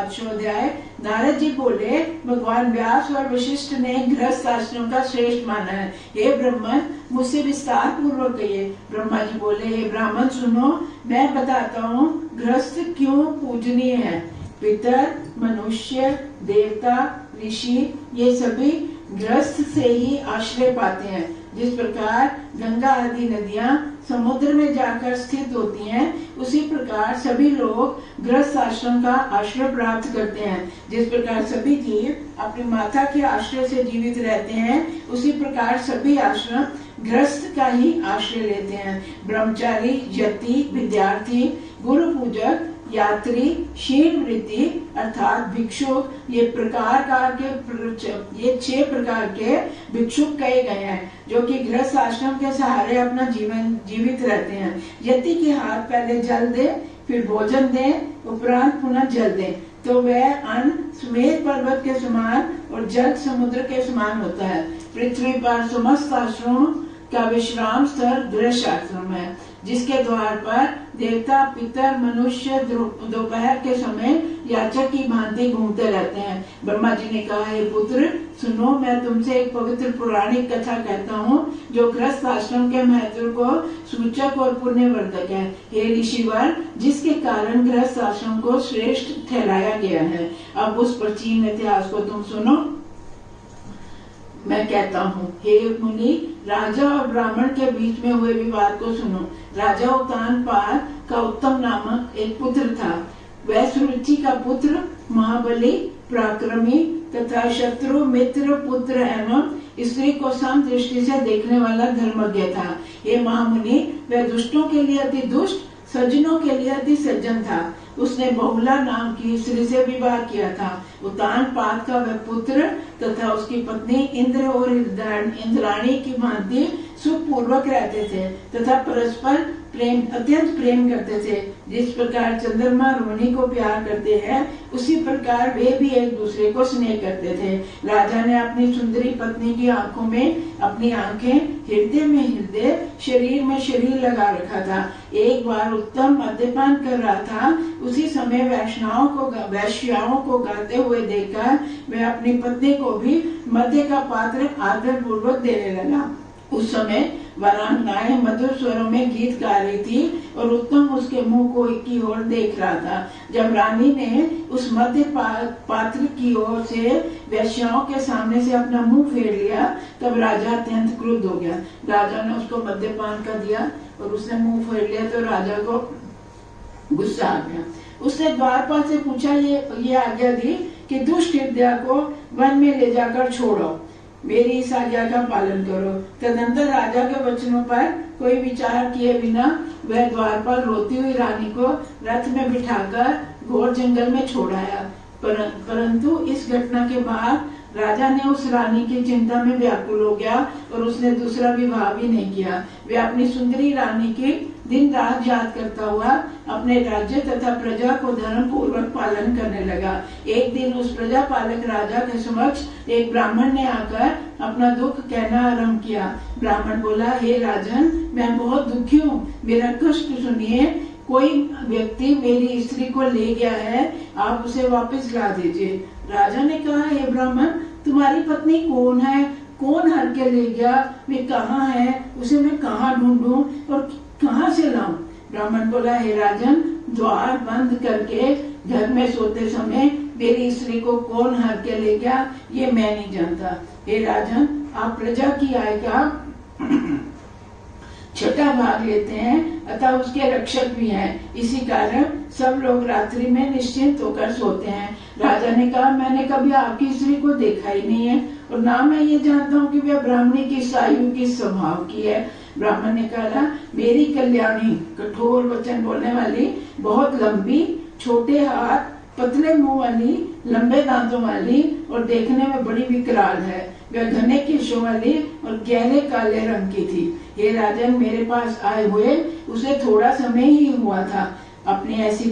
5वां नारद जी बोले, भगवान व्यास और वशिष्ठ ने गृहस्थ आश्रम का श्रेष्ठ माना है। हे ब्राह्मण, मुझसे विस्तार पूर्वक कहिए। ब्रह्मा जी बोले, हे ब्राह्मण सुनो, मैं बताता हूँ गृहस्थ क्यों पूजनीय है। पितर, मनुष्य, देवता, ऋषि ये सभी गृहस्थ से ही आश्रय पाते हैं। जिस प्रकार गंगा आदि नदियां समुद्र में जाकर स्थित होती हैं, उसी प्रकार सभी लोग गृहस्थ आश्रम का आश्रय प्राप्त करते हैं। जिस प्रकार सभी जीव अपनी माता के आश्रय से जीवित रहते हैं, उसी प्रकार सभी आश्रम गृहस्थ का ही आश्रय लेते हैं। ब्रह्मचारी, यति, विद्यार्थी, गुरु पूजक, यात्री, शील वृत्ति अर्थात भिक्षुक, ये 6 प्रकार के भिक्षुक कहे गए हैं, जो कि गृहस्थ आश्रम के सहारे अपना जीवन जीवित रहते हैं। यति के हाथ पहले जल दे, फिर भोजन दे, उपरांत पुनः जल दे, तो वह अन्न सुमेर पर्वत के समान और जल समुद्र के समान होता है। पृथ्वी पर समस्त आश्रमों का विश्राम स्थल गृहस्थ आश्रम है, जिसके द्वार पर देवता, पितर, मनुष्य दोपहर के समय याचक की भांति घूमते रहते हैं। ब्रह्मा जी ने कहा, हे पुत्र सुनो, मैं तुमसे एक पवित्र पौराणिक कथा कहता हूँ, जो गृहस्थ आश्रम के महत्व को सूचक और पुण्यवर्धक है। हे ऋषिवर, जिसके कारण गृहस्थ आश्रम को श्रेष्ठ ठहराया गया है। अब उस प्राचीन इतिहास को तुम सुनो। मैं कहता हूँ, हे मुनि, राजा और ब्राह्मण के बीच में हुए विवाद को सुनो। राजा उत्तानपाद का उत्तम नामक एक पुत्र था। वह सुरुचि का पुत्र, महाबली, पराक्रमी तथा शत्रु मित्र पुत्र एवं स्त्री को सम दृष्टि से देखने वाला धर्मज्ञ था। हे महामुनि, वह दुष्टों के लिए अति दुष्ट, सज्जनों के लिए अति सज्जन था। उसने बहुला नाम की स्त्री से विवाह किया था। उत्तानपाद का वह पुत्र तथा उसकी पत्नी इंद्र और इंद्राणी की भांति सुखपूर्वक रहते थे तथा परस्पर अत्यंत प्रेम करते थे। जिस प्रकार चंद्रमा रोहिणी को प्यार करते हैं, उसी प्रकार वे भी एक दूसरे को स्नेह करते थे। राजा ने अपनी सुंदरी पत्नी की आंखों में अपनी आंखें, हृदय में हृदय, शरीर में शरीर लगा रखा था। एक बार उत्तम मद्यपान कर रहा था, उसी समय वैश्याओं को गाते हुए देखकर वह अपनी पत्नी को भी मद्य का पात्र आदर पूर्वक देने लगा। उस समय वरांगनाएं मधुर स्वरों में गीत गा रही थी और उत्तम उसके मुंह को की ओर देख रहा था। जब रानी ने उस मध्य पात्र की ओर से वैश्याओं के सामने से अपना मुंह फेर लिया, तब राजा अत्यंत क्रुद्ध हो गया। राजा ने उसको मद्यपान कर दिया और उसने मुंह फेर लिया, तो राजा को गुस्सा आ गया। उसने द्वारपाल से पूछा, ये आज्ञा दी कि दुष्ट हृदय को वन में ले जाकर छोड़ो, मेरी इस आज्ञा का पालन करो। तदंतर राजा के वचनों पर कोई विचार किए बिना वह द्वारपाल रोती हुई रानी को रथ में बिठाकर घोर जंगल में छोड़ आया। परंतु इस घटना के बाद राजा ने उस रानी की चिंता में व्याकुल हो गया और उसने दूसरा विवाह भी नहीं किया। वह अपनी सुंदरी रानी की दिन रात याद करता हुआ अपने राज्य तथा प्रजा को धर्म पूर्वक पालन करने लगा। एक दिन उस प्रजा पालक राजा के समक्ष एक ब्राह्मण ने आकर अपना दुख कहना आरंभ किया। ब्राह्मण बोला, हे राजन, मैं बहुत दुखी हूँ, मेरा कष्ट सुनिए। कोई व्यक्ति मेरी स्त्री को ले गया है, आप उसे वापस ला दीजिए। राजा ने कहा, हे ब्राह्मण, तुम्हारी पत्नी कौन है? कौन हर के ले गया? वे कहाँ है? उसे मैं कहाँ ढूंढूं और कहाँ से लाऊं? ब्राह्मण बोला, हे राजन, द्वार बंद करके घर में सोते समय मेरी स्त्री को कौन हर के ले गया, ये मैं नहीं जानता। हे राजन, आप प्रजा की आय का छठा भाग लेते हैं, अतः उसके रक्षक भी हैं। इसी कारण सब लोग रात्रि में निश्चिंत होकर सोते हैं। राजा ने कहा, मैंने कभी आपकी स्त्री को देखा ही नहीं है और ना मैं ये जानता हूँ कि वह ब्राह्मणी की आयु किस स्वभाव की है। ब्राह्मण ने कहा, मेरी कल्याणी कठोर वचन बोलने वाली, बहुत लंबी, छोटे हाथ, पतले मुंह वाली, लंबे दांतों वाली और देखने में बड़ी विकराल है। वह घने केशों वाली और गहरे काले रंग की थी। हे राजन, मेरे पास आए हुए उसे थोड़ा समय ही हुआ था। अपनी ऐसी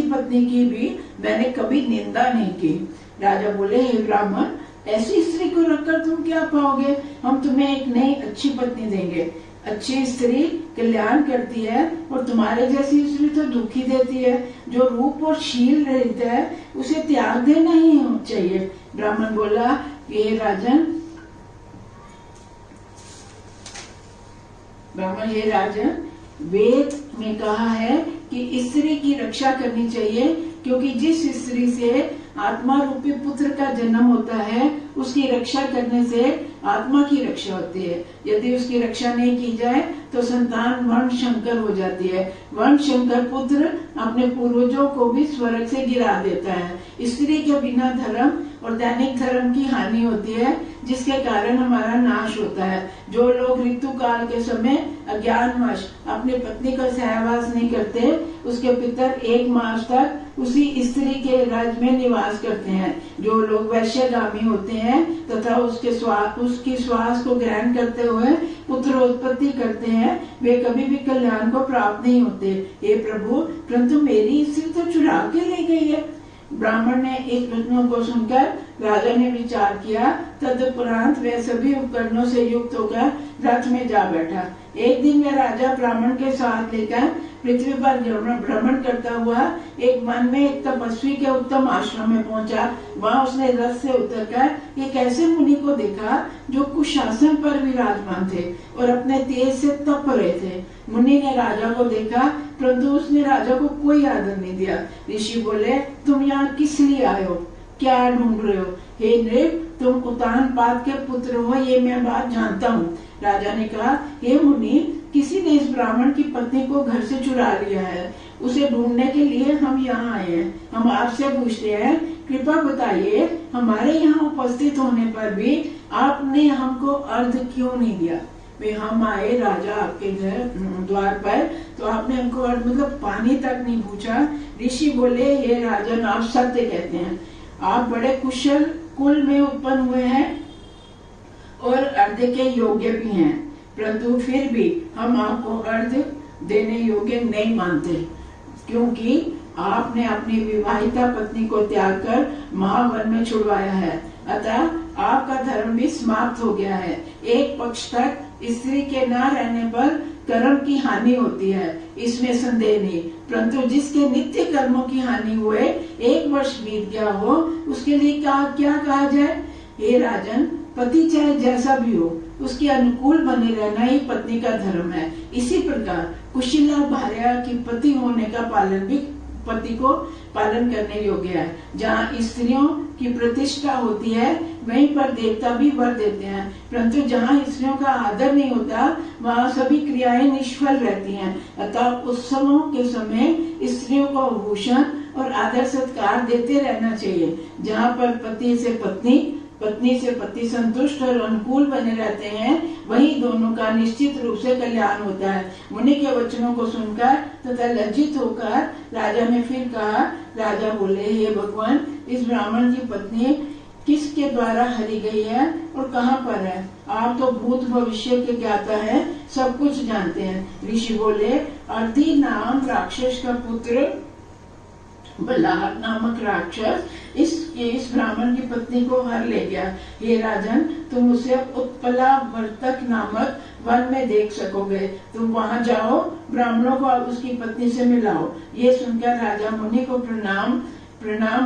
पत्नी की भी मैंने कभी निंदा नहीं की। राजा बोले, हे ब्राह्मण, ऐसी स्त्री को रखकर तुम क्या पाओगे? हम तुम्हें एक नई अच्छी पत्नी देंगे। अच्छी स्त्री कल्याण करती है और तुम्हारे जैसी स्त्री तो दुखी देती है। जो रूप और शील रहित है उसे त्याग देना ही चाहिए। ब्राह्मण बोला, ये राजन, ब्राह्मण, ये राजन, वेद में कहा है कि स्त्री की रक्षा करनी चाहिए, क्योंकि जिस स्त्री से आत्मा रूपी पुत्र का जन्म होता है उसकी रक्षा करने से आत्मा की रक्षा होती है। यदि उसकी रक्षा नहीं की जाए तो संतान वर्ण शंकर हो जाती है। वर्ण शंकर पुत्र अपने पूर्वजों को भी स्वर्ग से गिरा देता है। स्त्री के बिना धर्म और दैनिक धर्म की हानि होती है, जिसके कारण हमारा नाश होता है। जो लोग ऋतु काल के समय अज्ञानवश अपनी पत्नी का सहवास नहीं करते, उसके पितर 1 मास तक उसी स्त्री के राज्य में निवास करते हैं। जो लोग वैश्यगामी होते हैं तथा उसकी श्वास को ग्रहण करते हुए पुत्र उत्पत्ति करते हैं, वे कभी भी कल्याण को प्राप्त नहीं होते। हे प्रभु, परंतु मेरी स्त्री तो चुरा के ले गई है। ब्राह्मण ने इस वचनों को सुनकर राजा ने विचार किया। तदुपरांत वह सभी उपकरणों से युक्त होकर रथ में जा बैठा। एक दिन वह राजा ब्राह्मण के साथ लेकर पृथ्वी पर भ्रमण करता हुआ एक वन में एक तपस्वी के उत्तम आश्रम में पहुंचा। वहां उसने रथ से उतरकर एक ऐसे मुनि को देखा जो कुशासन पर विराजमान थे और अपने तेज से तप रहे थे। मुनि ने राजा को देखा, परंतु उसने राजा को कोई आदर नहीं दिया। ऋषि बोले, तुम यहाँ किस लिए आए हो? क्या ढूंढ रहे हो? हे नृप, तुम उतानपाद के पुत्र हो, ये मैं बात जानता हूँ। राजा ने कहा, हे मुनि, किसी ने इस ब्राह्मण की पत्नी को घर से चुरा लिया है। उसे ढूंढने के लिए हम यहाँ आए हैं। हम आपसे पूछते हैं, कृपा बताइए, हमारे यहाँ उपस्थित होने पर भी आपने हमको अर्घ क्यों नहीं दिया? वे हम आए राजा आपके घर द्वार पर, तो आपने हमको अर्घ मतलब पानी तक नहीं पूछा। ऋषि बोले, हे राजन, आप सत्य कहते हैं। आप बड़े कुशल कुल में उत्पन्न हुए हैं और अर्घ के योग्य भी हैं, परंतु फिर भी हम आपको अर्घ देने योग्य नहीं मानते, क्योंकि आपने अपनी विवाहिता पत्नी को त्याग कर महावन में छुड़वाया है। अतः आपका धर्म भी समाप्त हो गया है। एक पक्ष तक स्त्री के न रहने पर कर्म की हानि होती है, इसमें संदेह नहीं, परंतु जिसके नित्य कर्मों की हानि हुए 1 वर्ष बीत गया हो, उसके लिए क्या कहा जाए? हे राजन, पति चाहे जैसा भी हो, उसके अनुकूल बने रहना ही पत्नी का धर्म है। इसी प्रकार कुशीला भार्या की पति होने का पालन भी पति को पालन करने योग्य है। जहाँ स्त्रियों की प्रतिष्ठा होती है वहीं पर देवता भी वर देते हैं, परंतु जहाँ स्त्रियों का आदर नहीं होता वहाँ सभी क्रियाएं निष्फल रहती हैं। अतः उत्सवों के समय स्त्रियों को भूषण और आदर सत्कार देते रहना चाहिए। जहाँ पर पति से पत्नी संतुष्ट और अनुकूल बने रहते हैं, वही दोनों का निश्चित रूप से कल्याण होता है। मुनि के वचनों को सुनकर तथा लज्जित होकर राजा ने फिर कहा। राजा बोले, हे भगवान, इस ब्राह्मण की पत्नी किसके द्वारा हरी गई है और कहाँ पर है? आप तो भूत भविष्य के ज्ञाता है, सब कुछ जानते हैं। ऋषि बोले, अर्धी नाम राक्षस का पुत्र बल्लाह नामक राक्षस इस ब्राह्मण की पत्नी को हर ले गया। हे राजन, तुम उसे उत्पला वर्तक नामक वन में देख सकोगे। तुम वहां जाओ, ब्राह्मणों को उसकी पत्नी से मिलाओ। ये सुनकर राजा मुनि को प्रणाम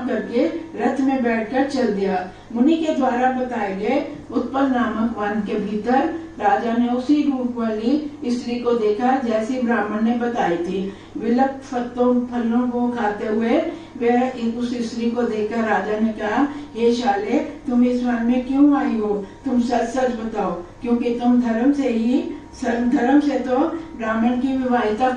करके रथ में बैठकर चल दिया। मुनि के द्वारा बताए गए उत्पल नामक वन के भीतर राजा ने उसी रूप वाली स्त्री को देखा जैसी ब्राह्मण ने बताई थी। विलप फलों को खाते हुए वह उस स्त्री को देखकर राजा ने कहा, हे शाले, तुम इस वन में क्यों आई हो? तुम सच सच बताओ, क्योंकि तुम धर्म से तो ब्राह्मण की विवाहिता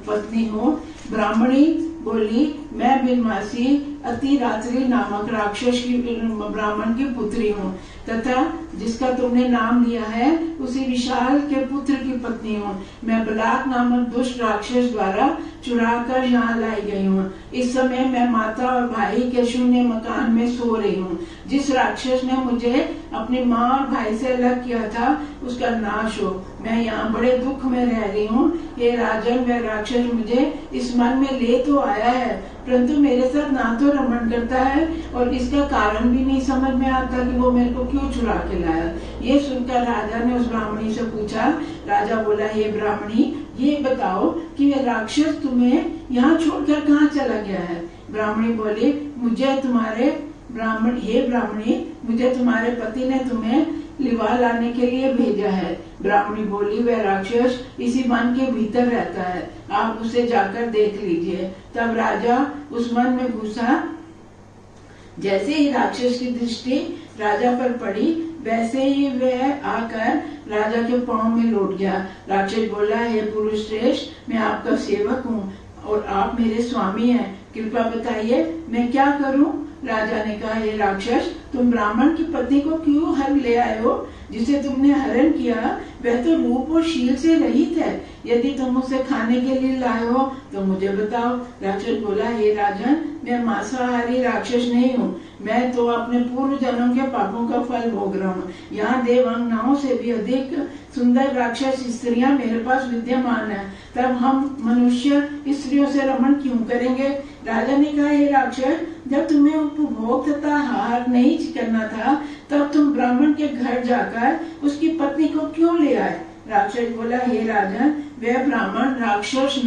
पत्नी हो। ब्राह्मणी बोली, मैं बिनवासी अतिरात्रि नामक राक्षस की ब्राह्मण की पुत्री हूँ, तथा जिसका तुमने नाम लिया है उसी विशाल के पुत्र की पत्नी हूँ। मैं बलाक नामक दुष्ट राक्षस द्वारा चुरा कर यहाँ लाई गई हूँ। इस समय मैं माता और भाई के शून्य मकान में सो रही हूँ। जिस राक्षस ने मुझे अपनी माँ और भाई से अलग किया था, उसका नाश हो। मैं यहाँ बड़े दुख में रह रही हूँ। ये राजन, वह राक्षस मुझे इस मन में ले तो आया है, परंतु मेरे साथ ना तो रमण करता है और इसका कारण भी नहीं समझ में आता कि वो मेरे को क्यों चुरा के लाया। ये सुनकर राजा ने उस ब्राह्मणी से पूछा। राजा बोला, हे ब्राह्मणी, ये बताओ कि ये राक्षस तुम्हें यहाँ छोड़कर कहाँ चला गया है। ब्राह्मणी बोली, हे ब्राह्मणी, मुझे तुम्हारे पति ने तुम्हें लिवा लाने के लिए भेजा है। ब्राह्मणी बोली, वह राक्षस इसी वन के भीतर रहता है, आप उसे जाकर देख लीजिए। तब राजा उस वन में घुसा। जैसे ही राक्षस की दृष्टि राजा पर पड़ी, वैसे ही वह आकर राजा के पांव में लौट गया। राक्षस बोला, हे पुरुष श्रेष्ठ, मैं आपका सेवक हूँ और आप मेरे स्वामी हैं, कृपया बताइए मैं क्या करूँ। राजा ने कहा, हे राक्षस, तुम ब्राह्मण की पत्नी को क्यों हर ले आए हो? जिसे तुमने हरण किया वह तो रूप और शील से रहित है। यदि तुम उसे खाने के लिए लाए हो तो मुझे बताओ। राक्षस बोला, हे राजन, मैं मांसाहारी राक्षस नहीं हूँ, मैं तो अपने पूर्व जन्म के पापों का फल भोग रहा हूँ। यहाँ देवांगनाओं से भी अधिक सुंदर राक्षस स्त्रियां मेरे पास विद्यमान है, तब हम मनुष्य स्त्रियों से रमण क्यों करेंगे? राजा ने कहा, हे राक्षस, जब तुम्हें उपभोग तथा आहार नहीं करना था, तब तुम ब्राह्मण के घर जाकर उसकी पत्नी को क्यों ले आए? राक्षस बोला, हे राजन, वह ब्राह्मण राक्षस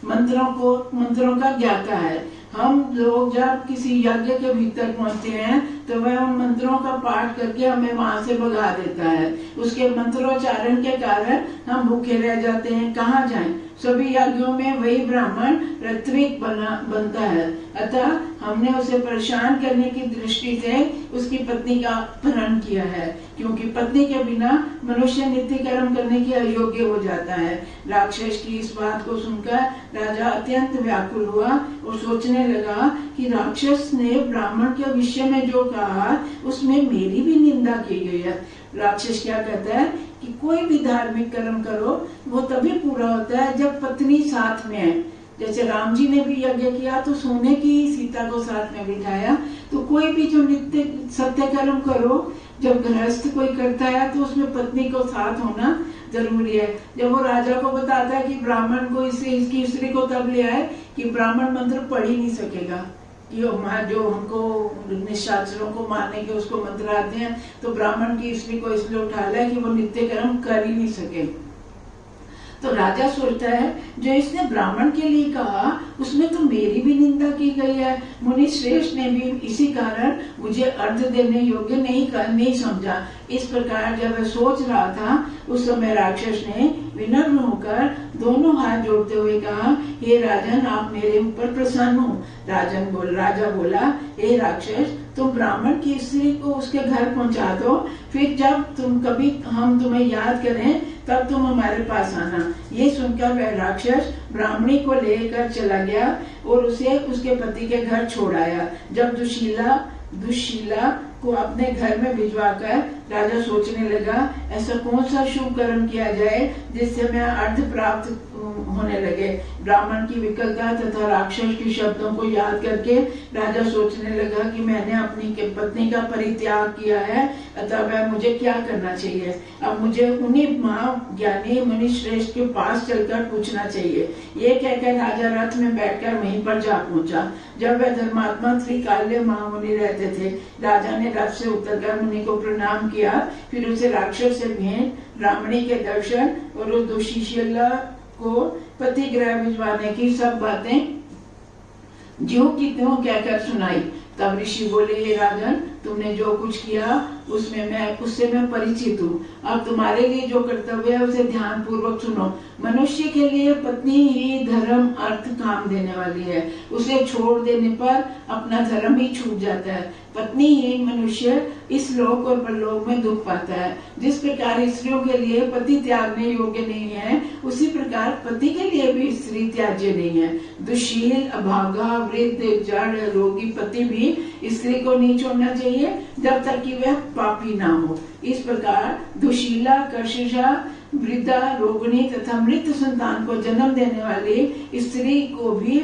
मंत्रों का ज्ञाता है। हम लोग जब किसी यज्ञ के भीतर पहुंचते हैं तो वह उन मंत्रों का पाठ करके हमें वहां से भगा देता है। उसके मंत्रोच्चारण के कारण हम भूखे रह जाते हैं, कहाँ जाएं? सभी यज्ञों में वही ब्राह्मण ऋत्विक बनता है, अतः हमने उसे परेशान करने की दृष्टि से उसकी पत्नी का अपहरण किया है, क्योंकि पत्नी के बिना मनुष्य नित्य कर्म करने के अयोग्य हो जाता है। राक्षस की इस बात को सुनकर राजा अत्यंत व्याकुल हुआ और सोचने लगा कि राक्षस ने ब्राह्मण के विषय में जो कहा उसमें मेरी भी निंदा की गई है। राक्षस क्या कहता है कि कोई भी धार्मिक कर्म करो वो तभी पूरा होता है जब पत्नी साथ में है। जैसे राम जी ने भी यज्ञ किया तो सोने की सीता को साथ में बिठाया, तो कोई भी जो नित्य सत्य कर्म करो, जब गृहस्थ कोई करता है तो उसमें पत्नी को साथ होना जरूरी है। जब वो राजा को बताता है कि ब्राह्मण को इसकी स्त्री को तब ले आए कि ब्राह्मण मंत्र पढ़ ही नहीं सकेगा, कि जो हमको निशाचरों को मारने के उसको मंत्र आते हैं, तो ब्राह्मण की स्त्री को इसलिए उठा लिया कि वो नित्य कर्म कर ही नहीं सके। तो राजा सोचता है जो इसने ब्राह्मण के लिए कहा उसमें तो मेरी भी निंदा की गई है। मुनि श्रेष्ठ ने भी इसी कारण मुझे अर्थ देने योग्य नहीं समझा। इस प्रकार जब वह सोच रहा था उस समय राक्षस ने विनम्र होकर दोनों हाथ जोड़ते हुए कहा, हे राजन, आप मेरे ऊपर प्रसन्न हो। राजा बोला, हे राक्षस, तुम ब्राह्मण की स्त्री को उसके घर पहुंचा दो, फिर जब हम तुम्हें याद करें तब तुम हमारे पास आना। ये सुनकर वह राक्षस ब्राह्मणी को लेकर चला गया और उसे उसके पति के घर छोड़ आया। जब दुशीला को अपने घर में भिजवाकर राजा सोचने लगा, ऐसा कौन सा शुभ कर्म किया जाए जिससे मैं अर्थ प्राप्त होने लगे। ब्राह्मण की विकलता तथा राक्षस के शब्दों को याद करके राजा सोचने लगा कि मैंने अपनी पत्नी का परित्याग किया है, अतः वह मुझे क्या करना चाहिए। अब मुझे उन्हीं ज्ञानी मुनि श्रेष्ठ के पास चलकर पूछना चाहिए। ये कहकर राजा रथ में बैठकर वहीं पर जा पहुंचा। जब वह धर्मात्मा त्रिकाल्य महामुनि रहते थे, राजा ने रथ से उतरकर मुनि को प्रणाम किया, फिर उसे राक्षस से भेंट, ब्राह्मणी के दर्शन और उस दुशीला को पति गृह भिजवाने की सब बातें ज्यों की त्यों कहकर सुनाई। तब ऋषि बोले, हे राजन, तुमने जो कुछ किया उससे मैं परिचित हूँ। अब तुम्हारे लिए जो कर्तव्य है उसे ध्यान पूर्वक सुनो। मनुष्य के लिए पत्नी ही धर्म अर्थ काम देने वाली है। उसे छोड़ देने पर अपना धर्म ही छूट जाता है। पत्नी ही मनुष्य इस लोक और परलोक में दुख पाता है। जिस प्रकार स्त्रियों के लिए पति त्यागने योग्य नहीं है, उसी प्रकार पति के लिए भी स्त्री त्याज्य नहीं है। दुशील, अभागा, वृद्ध, जड़, रोगी पति भी स्त्री को नहीं छोड़ना चाहिए जब तक कि वह पापी ना हो। इस प्रकार दुशीला, कर्षिशा, वृद्धा, रोगिणी तथा मृत संतान को जन्म देने वाली स्त्री को भी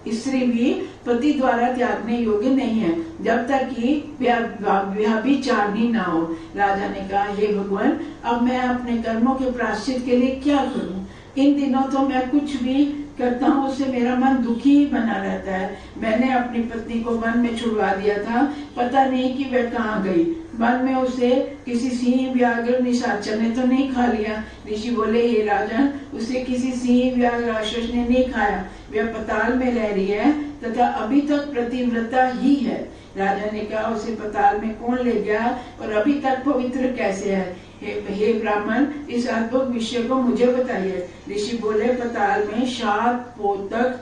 स्त्री भी पति द्वारा त्यागने योग्य नहीं है, जब तक कि व्यभिचारिणी ना हो। राजा ने कहा, हे भगवान, अब मैं अपने कर्मों के प्रायश्चित के लिए क्या करूं? इन दिनों तो मैं कुछ भी करता हूँ उससे मेरा मन दुखी ही बना रहता है। मैंने अपनी पत्नी को वन में छुड़वा दिया था, पता नहीं कि वह कहाँ गई। वन में उसे किसी सिंह, व्याघ्र, निशाचर ने तो नहीं खा लिया? ऋषि बोले, हे राजन, उसे किसी सिंह, व्याघ्र, राक्षस ने नहीं खाया। वह पताल में रह रही है तथा अभी तक प्रतिव्रता ही है। राजा ने कहा, उसे पताल में कौन ले गया और अभी तक पवित्र कैसे है? हे ब्राह्मण, इस अद्भुत विषय को मुझे बताइए। ऋषि बोले, पताल में शातपोतक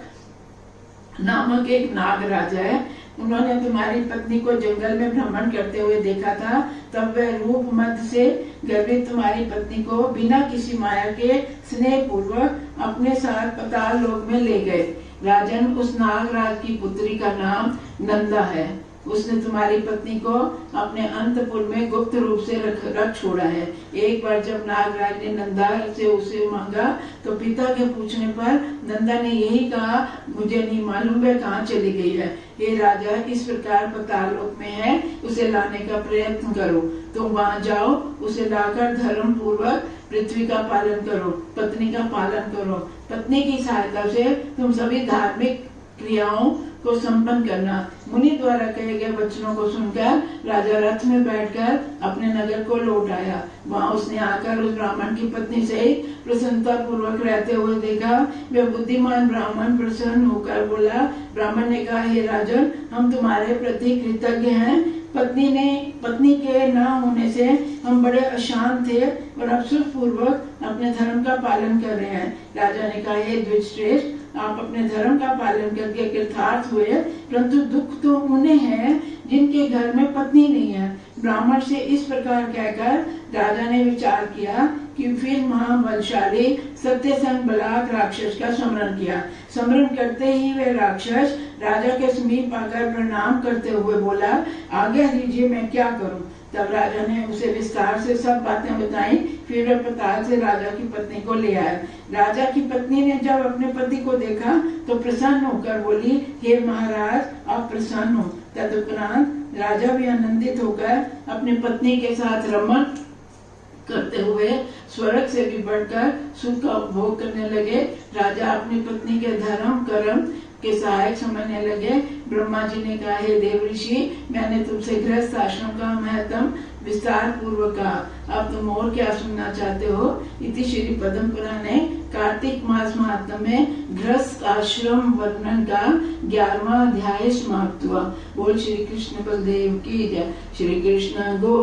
नामक एक नाग राजा है। उन्होंने तुम्हारी पत्नी को जंगल में भ्रमण करते हुए देखा था। तब वह रूप मद से गर्वित तुम्हारी पत्नी को बिना किसी माया के स्नेह पूर्वक अपने साथ पताल लोक में ले गए। राजन, उस नागराज की पुत्री का नाम नंदा है। उसने तुम्हारी पत्नी को अपने अंतपुर में गुप्त रूप से रख छोड़ा है। एक बार जब नागराज ने नंदा से उसे मांगा तो पिता के पूछने पर नंदा ने यही कहा, मुझे नहीं मालूम वह कहाँ चली गई है। हे राजा, इस प्रकार पताल लोक में है, उसे लाने का प्रयत्न करो। तुम वहाँ जाओ, उसे लाकर धर्म पूर्वक पृथ्वी का पालन करो, पत्नी का पालन करो। पत्नी की सहायता से तुम सभी धार्मिक क्रियाओं को संपन्न करना। मुनि द्वारा कहे गए वचनों को सुनकर राजा रथ में बैठकर अपने नगर को लौट आया। वहां उसने आकर उस ब्राह्मण की पत्नी से प्रसन्नता पूर्वक रहते हुए देखा। वह बुद्धिमान ब्राह्मण प्रसन्न होकर बोला। ब्राह्मण ने कहा, हे राजन, हम तुम्हारे प्रति कृतज्ञ हैं। पत्नी के न होने से हम बड़े अशांत थे और अब सुख पूर्वक अपने धर्म का पालन कर रहे हैं। राजा ने कहा, हे द्विजश्रेष्ठ, आप अपने धर्म का पालन करके कृतार्थ हुए, परंतु दुख तो उन्हें है जिनके घर में पत्नी नहीं है। ब्राह्मण से इस प्रकार कहकर राजा ने विचार किया कि फिर महाबलशाली सत्यसंग बलाक राक्षस का स्मरण किया। स्मरण करते ही वह राक्षस राजा के समीप आकर प्रणाम करते हुए बोला, आज्ञा दीजिए, मैं क्या करूं? तब राजा ने उसे विस्तार से सब बातें बताई। फिर वह पताल से राजा की पत्नी को ले आया। राजा की पत्नी ने जब अपने पति को देखा तो प्रसन्न होकर बोली, हे महाराज, आप प्रसन्न हो। तदुपरांत राजा भी आनंदित होकर अपनी पत्नी के साथ रमण करते हुए स्वर्ग से भी बढ़कर सुख का उपभोग करने लगे। राजा अपनी पत्नी के धर्म कर्म के सहायक समझने लगे। ब्रह्मा जी ने कहा, हे देव ऋषि, मैंने तुमसे गृहस्थ आश्रम का महत्व विस्तार पूर्वक कहा। अब तुम और क्या सुनना चाहते हो? इति श्री पद्म पुराणे कार्तिक मास महात्म्य में गृहस्थ आश्रम वर्णन का 11वां अध्याय समाप्त हुआ। बोल श्री कृष्ण बलदेव की जय। श्री कृष्ण गो